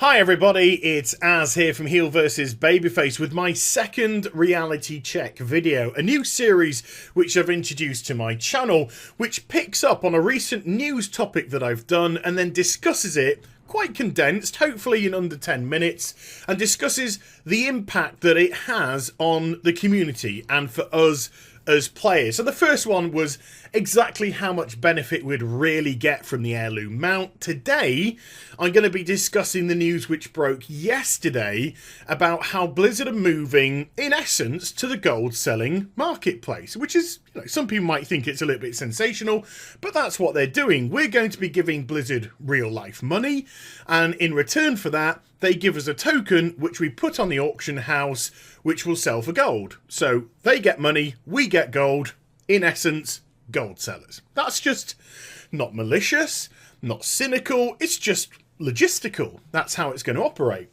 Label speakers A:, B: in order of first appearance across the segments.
A: Hi everybody, it's Az here from HeelvsBabyface with my second reality check video, a new series which I've introduced to my channel, which picks up on a recent news topic that I've done and then discusses it, quite condensed, hopefully in under 10 minutes, and discusses the impact that it has on the community and for us as players. So the first one was exactly how much benefit we'd really get from the heirloom mount. Today, I'm going to be discussing the news which broke yesterday about how Blizzard are moving, in essence, to the gold selling marketplace, which is, some people might think it's a little bit sensational, but that's what they're doing. We're going to be giving Blizzard real life money, and in return for that, they give us a token which we put on the auction house, which will sell for gold. So they get money, we get gold, in essence, gold sellers. That's just not malicious, not cynical, it's just logistical. That's how it's going to operate.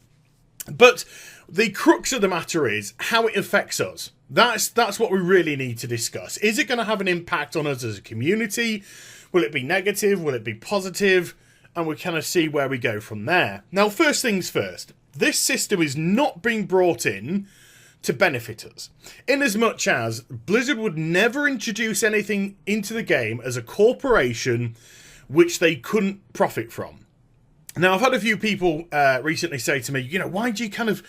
A: But the crux of the matter is how it affects us. That's what we really need to discuss. Is it going to have an impact on us as a community? Will it be negative? Will it be positive? And we kind of see where we go from there. Now, first things first, this system is not being brought in to benefit us, in as much as Blizzard would never introduce anything into the game as a corporation which they couldn't profit from. Now, I've had a few people recently say to me, why do you kind of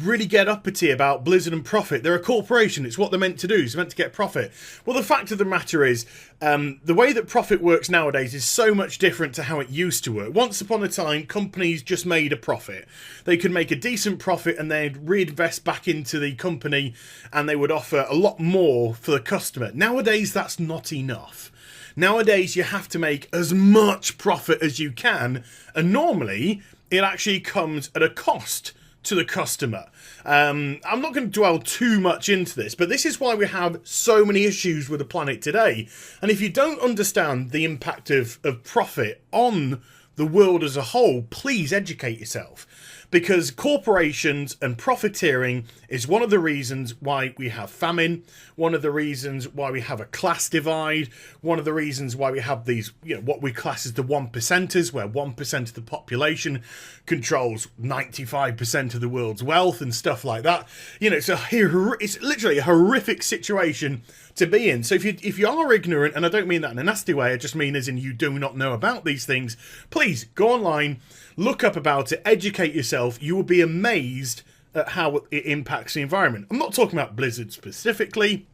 A: really get uppity about Blizzard and profit? They're a corporation. It's what they're meant to do. It's meant to get profit. Well, the fact of the matter is, the way that profit works nowadays is so much different to how it used to work. Once upon a time, companies just made a profit. They could make a decent profit and they'd reinvest back into the company and they would offer a lot more for the customer. Nowadays, that's not enough. Nowadays, you have to make as much profit as you can, and normally, it actually comes at a cost to the customer. I'm not going to dwell too much into this, but this is why we have so many issues with the planet today. And if you don't understand the impact of profit on the world as a whole, please educate yourself. Because corporations and profiteering is one of the reasons why we have famine, one of the reasons why we have a class divide, one of the reasons why we have these, what we class as the 1%ers, where 1% of the population controls 95% of the world's wealth and stuff like that. It's literally a horrific situation to be in. So if you are ignorant, and I don't mean that in a nasty way, I just mean as in you do not know about these things, please go online, look up about it, educate yourself. You will be amazed at how it impacts the environment. I'm not talking about Blizzard specifically.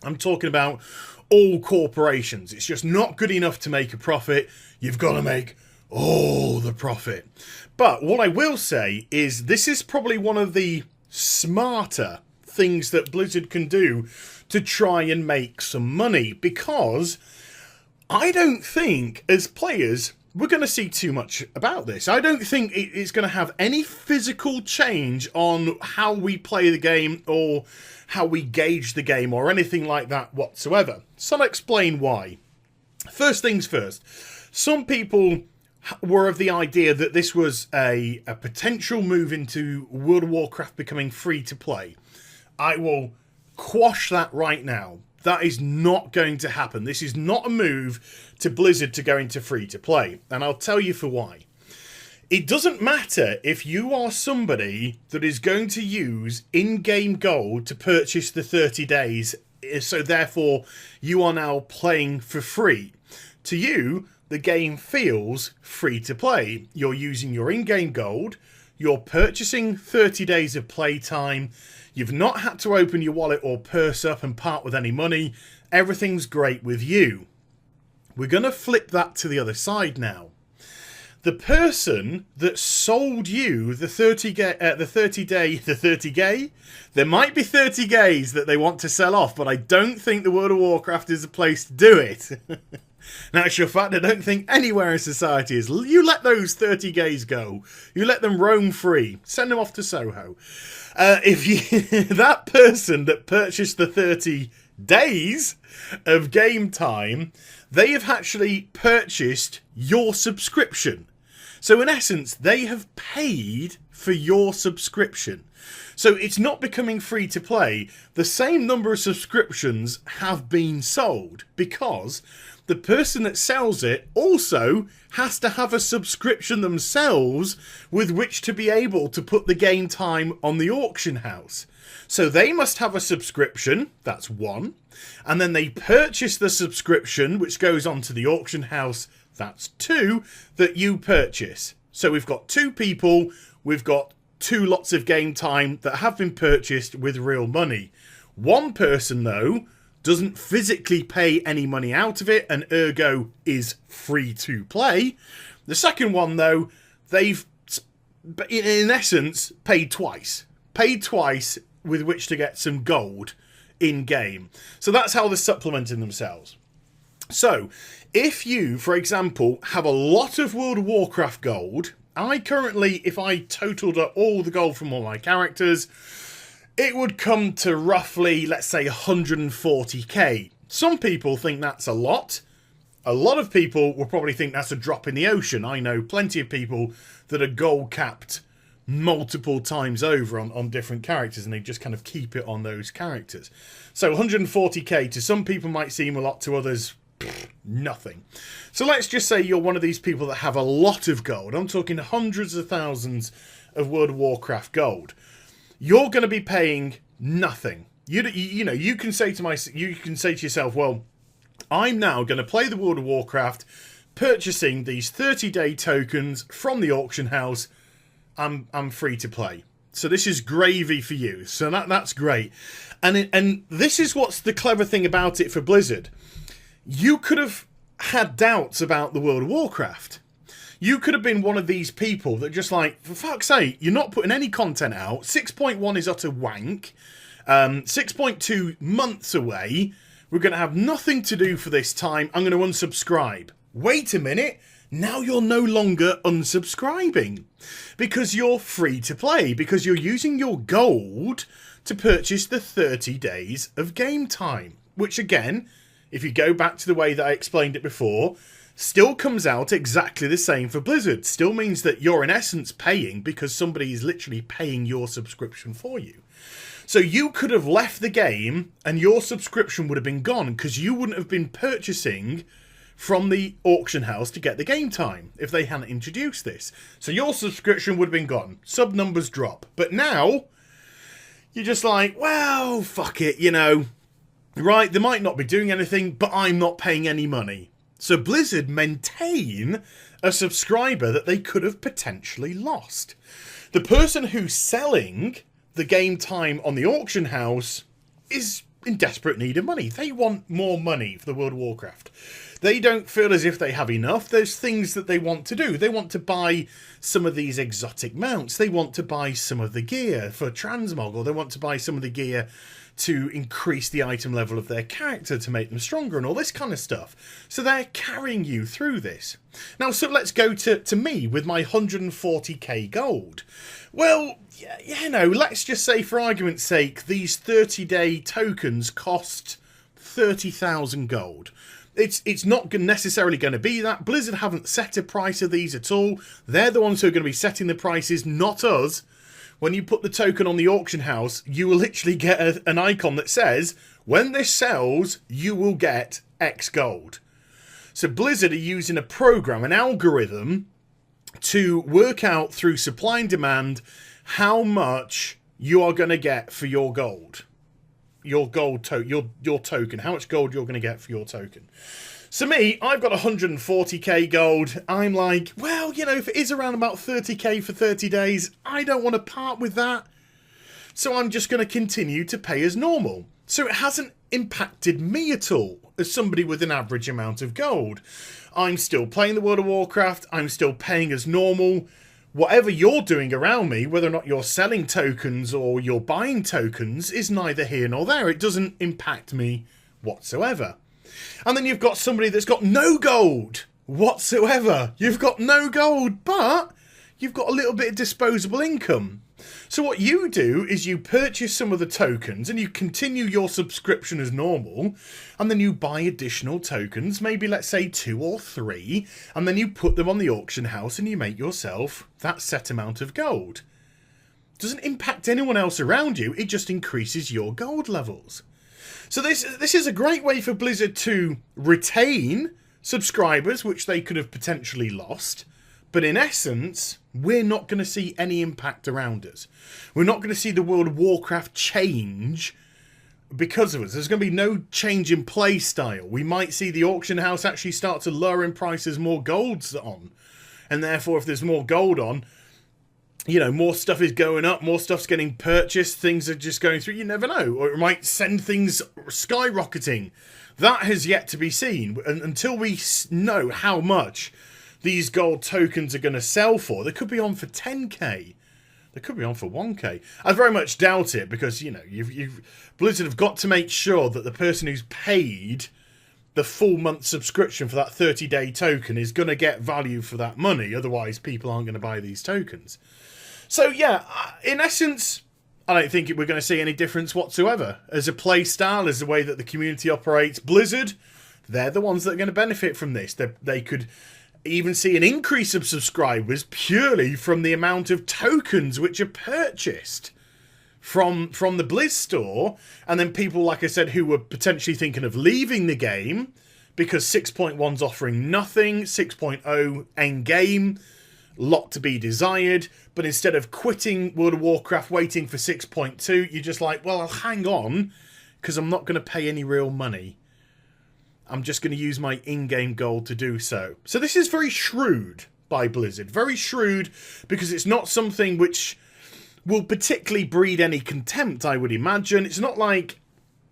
A: I'm talking about all corporations. It's just not good enough to make a profit. You've got to make all the profit. But what I will say is this is probably one of the smarter things that Blizzard can do to try and make some money, because I don't think as players we're going to see too much about this. I don't think it's going to have any physical change on how we play the game or how we gauge the game or anything like that whatsoever. So I'll explain why. First things first, some people were of the idea that this was a potential move into World of Warcraft becoming free to play. I will quash that right now. That is not going to happen. This is not a move to Blizzard to go into free to play. And I'll tell you for why. It doesn't matter if you are somebody that is going to use in-game gold to purchase the 30 days. So therefore, you are now playing for free. To you, the game feels free to play. You're using your in-game gold. You're purchasing 30 days of playtime. You've not had to open your wallet or purse up and part with any money. Everything's great with you. We're going to flip that to the other side now. The person that sold you the 30 gay, there might be 30 gays that they want to sell off, but I don't think the World of Warcraft is the place to do it. Now, actual fact, I don't think anywhere in society is. You let those 30 gays go. You let them roam free. Send them off to Soho. That person that purchased the 30 days of game time, they have actually purchased your subscription. So in essence, they have paid for your subscription. So it's not becoming free to play. The same number of subscriptions have been sold because the person that sells it also has to have a subscription themselves with which to be able to put the game time on the auction house. So they must have a subscription, that's one, and then they purchase the subscription which goes onto the auction house, that's two, that you purchase. So we've got two people, we've got two lots of game time that have been purchased with real money. One person, though, doesn't physically pay any money out of it and ergo is free to play. The second one, though, they've, in essence, paid twice. Paid twice with which to get some gold in-game. So that's how they're supplementing themselves. So, if you, for example, have a lot of World of Warcraft gold, I currently, if I totaled up all the gold from all my characters, it would come to roughly, let's say, 140k. Some people think that's a lot. A lot of people will probably think that's a drop in the ocean. I know plenty of people that are gold capped multiple times over on different characters, and they just kind of keep it on those characters. So 140k to some people might seem a lot, to others nothing. So let's just say you're one of these people that have a lot of gold. I'm talking hundreds of thousands of World of Warcraft gold. You're going to be paying nothing. You know, you can say to yourself, well, I'm now going to play the World of Warcraft, purchasing these 30-day tokens from the auction house. I'm free to play. So this is gravy for you. So that's great. And this is what's the clever thing about it for Blizzard. You could have had doubts about the World of Warcraft. You could have been one of these people that just like, for fuck's sake, you're not putting any content out. 6.1 is utter wank. 6.2 months away. We're going to have nothing to do for this time. I'm going to unsubscribe. Wait a minute. Now you're no longer unsubscribing because you're free to play, because you're using your gold to purchase the 30 days of game time, which again, if you go back to the way that I explained it before, still comes out exactly the same for Blizzard. Still means that you're in essence paying because somebody is literally paying your subscription for you. So you could have left the game and your subscription would have been gone because you wouldn't have been purchasing from the auction house to get the game time if they hadn't introduced this. So your subscription would have been gone. Sub numbers drop. But now, you're just like, well, fuck it, you know. Right, they might not be doing anything, but I'm not paying any money. So Blizzard maintain a subscriber that they could have potentially lost. The person who's selling the game time on the auction house is in desperate need of money. They want more money for the World of Warcraft. They don't feel as if they have enough. There's things that they want to do. They want to buy some of these exotic mounts. They want to buy some of the gear for transmog, or they want to buy some of the gear to increase the item level of their character to make them stronger and all this kind of stuff. So they're carrying you through this. Now, so let's go to me with my 140k gold. Well, you know, let's just say for argument's sake, these 30-day tokens cost 30,000 gold. It's not necessarily going to be that. Blizzard haven't set a price of these at all. They're the ones who are going to be setting the prices, not us. When you put the token on the auction house, you will literally get an icon that says, when this sells, you will get X gold. So Blizzard are using a program, an algorithm, to work out through supply and demand how much you are going to get for your gold. Your token. How much gold you're going to get for your token. So me, I've got 140k gold. I'm like, well, you know, if it is around about 30k for 30 days, I don't want to part with that. So I'm just going to continue to pay as normal. So it hasn't impacted me at all as somebody with an average amount of gold. I'm still playing the World of Warcraft. I'm still paying as normal. Whatever you're doing around me, whether or not you're selling tokens or you're buying tokens, is neither here nor there. It doesn't impact me whatsoever. And then you've got somebody that's got no gold whatsoever. You've got no gold, but you've got a little bit of disposable income. So what you do is you purchase some of the tokens and you continue your subscription as normal, and then you buy additional tokens, maybe let's say 2 or 3, and then you put them on the auction house and you make yourself that set amount of gold. Doesn't impact anyone else around you, it just increases your gold levels. So this is a great way for Blizzard to retain subscribers, which they could have potentially lost. But in essence, we're not going to see any impact around us. We're not going to see the World of Warcraft change because of us. There's going to be no change in play style. We might see the auction house actually start to lower in prices, more gold's on. And therefore, if there's more gold on, you know, more stuff is going up, more stuff's getting purchased, things are just going through. You never know. Or it might send things skyrocketing. That has yet to be seen. And until we know how much these gold tokens are going to sell for, they could be on for 10k. They could be on for 1k. I very much doubt it because, you know, Blizzard have got to make sure that the person who's paid the full month subscription for that 30-day token is going to get value for that money. Otherwise, people aren't going to buy these tokens. So, yeah, in essence, I don't think we're going to see any difference whatsoever. As a play style, as the way that the community operates, Blizzard, they're the ones that are going to benefit from this. They could even see an increase of subscribers purely from the amount of tokens which are purchased from the Blizz store. And then people, like I said, who were potentially thinking of leaving the game because 6.1's offering nothing, 6.0 endgame, lot to be desired. But instead of quitting World of Warcraft, waiting for 6.2, you're just like, well, I'll hang on because I'm not going to pay any real money. I'm just going to use my in-game gold to do so. So this is very shrewd by Blizzard. Very shrewd because it's not something which will particularly breed any contempt, I would imagine. It's not like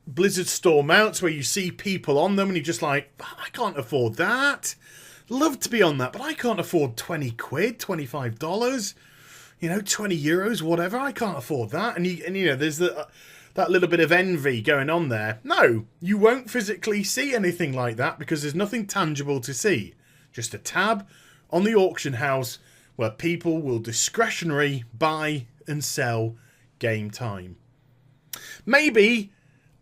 A: Blizzard store mounts where you see people on them and you're just like, I can't afford that. Love to be on that, but I can't afford 20 quid, $25, you know, 20 euros, whatever. I can't afford that. And you know, there's that little bit of envy going on there. No, you won't physically see anything like that because there's nothing tangible to see. Just a tab on the auction house where people will discretionary buy and sell game time. Maybe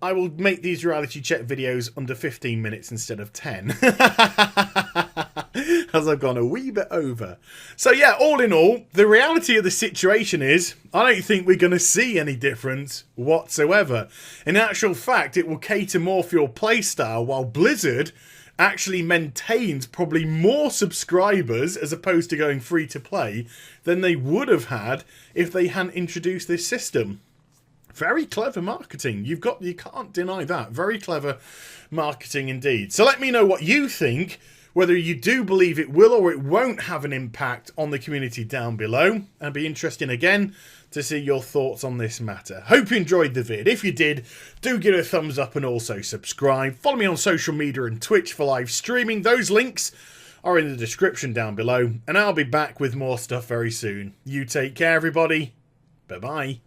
A: I will make these reality check videos under 15 minutes instead of 10. As I've gone a wee bit over. So yeah, all in all, the reality of the situation is, I don't think we're going to see any difference whatsoever. In actual fact, it will cater more for your playstyle, while Blizzard actually maintains probably more subscribers as opposed to going free to play than they would have had if they hadn't introduced this system. Very clever marketing. You can't deny that. Very clever marketing indeed. So let me know what you think, whether you do believe it will or it won't have an impact on the community down below. And be interesting again to see your thoughts on this matter. Hope you enjoyed the vid. If you did, do give it a thumbs up and also subscribe. Follow me on social media and Twitch for live streaming. Those links are in the description down below. And I'll be back with more stuff very soon. You take care, everybody. Bye-bye.